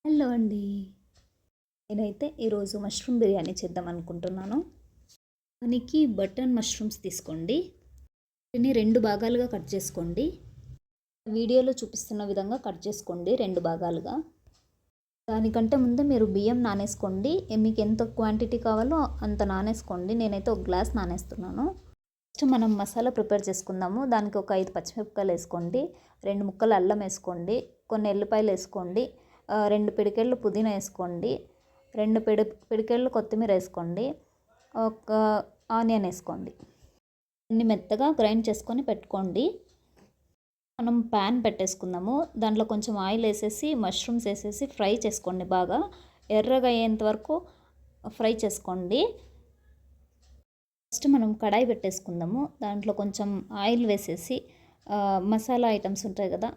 Hello అండి. నేనైతే ఈరోజు మష్రూమ్ బిర్యానీ చేద్దాం అనుకుంటున్నాను. దానికి బటన్ మష్రూమ్స్ తీసుకోండి. వీటిని 2 భాగాలుగా కట్ చేసుకోండి. వీడియోలో చూపిస్తున్న విధంగా కట్ చేసుకోండి 2 భాగాలుగా. దానికంటే ముందు మీరు బియ్యం నానేసుకోండి. మీకు ఎంత క్వాంటిటీ కావాలో అంత నానేసుకోండి. నేనైతే ఒక గ్లాస్ నానేస్తున్నాను. ఫస్ట్ మనం మసాలా ప్రిపేర్ చేసుకుందాము. దానికి ఒక 5 పచ్చిమిరపకాయలు వేసుకోండి. 2 ముక్కలు అల్లం వేసుకోండి. కొన్ని ఎల్లిపాయలు వేసుకోండి. 2 పిడికెళ్ళు పుదీనా వేసుకోండి. 2 పిడికెళ్ళు కొత్తిమీర వేసుకోండి. ఒక ఆనియన్ వేసుకోండి. అన్ని మెత్తగా గ్రైండ్ చేసుకొని పెట్టుకోండి. మనం ప్యాన్ పెట్టేసుకుందాము. దాంట్లో కొంచెం ఆయిల్ వేసేసి మష్రూమ్స్ వేసేసి ఫ్రై చేసుకోండి. బాగా ఎర్రగా అయ్యేంత వరకు ఫ్రై చేసుకోండి. ఫస్ట్ మనం కడాయి పెట్టేసుకుందాము. దాంట్లో కొంచెం ఆయిల్ వేసేసి మసాలా ఐటమ్స్ ఉంటాయి కదా,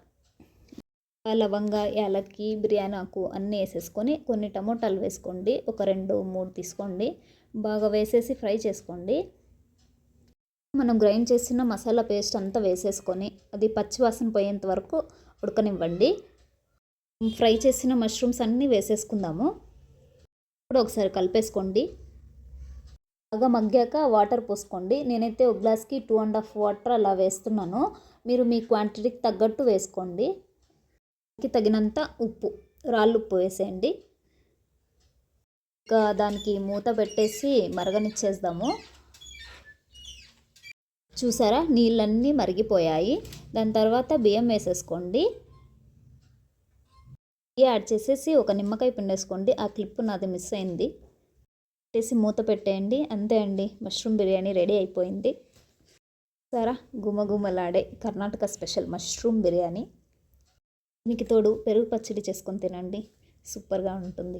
లవంగ, యాలక్కి, బిర్యానీ ఆకు అన్నీ వేసేసుకొని కొన్ని టమోటాలు వేసుకోండి. ఒక 2, 3 తీసుకోండి. బాగా వేసేసి ఫ్రై చేసుకోండి. మనం గ్రైండ్ చేసిన మసాలా పేస్ట్ అంతా వేసేసుకొని అది పచ్చివాసన పోయేంత వరకు ఉడకనివ్వండి. ఫ్రై చేసిన మష్రూమ్స్ అన్నీ వేసేసుకుందాము. ఇప్పుడు ఒకసారి కలిపేసుకోండి. బాగా మగ్గాక వాటర్ పోసుకోండి. నేనైతే ఒక గ్లాస్కి 2.5 వాటర్ అలా వేస్తున్నాను. మీరు మీ క్వాంటిటీకి తగ్గట్టు వేసుకోండి. తగినంత ఉప్పు, రాళ్ళు ఉప్పు వేసేయండి. ఇంకా దానికి మూత పెట్టేసి మరగనిచ్చేద్దాము. చూసారా, నీళ్ళన్నీ మరిగిపోయాయి. దాని తర్వాత బియ్యం వేసేసుకోండి. యాడ్ చేసేసి ఒక నిమ్మకాయ పిండేసుకోండి. ఆ క్లిప్ నాది మిస్ అయింది. పెట్టేసి మూత పెట్టేయండి. అంతే అండి, మష్రూమ్ బిర్యానీ రెడీ అయిపోయింది. సరే, గుమగుమలాడే కర్ణాటక స్పెషల్ మష్రూమ్ బిర్యానీ. దీనికి తోడు పెరుగు పచ్చడి చేసుకొని తినండి, సూపర్గా ఉంటుంది.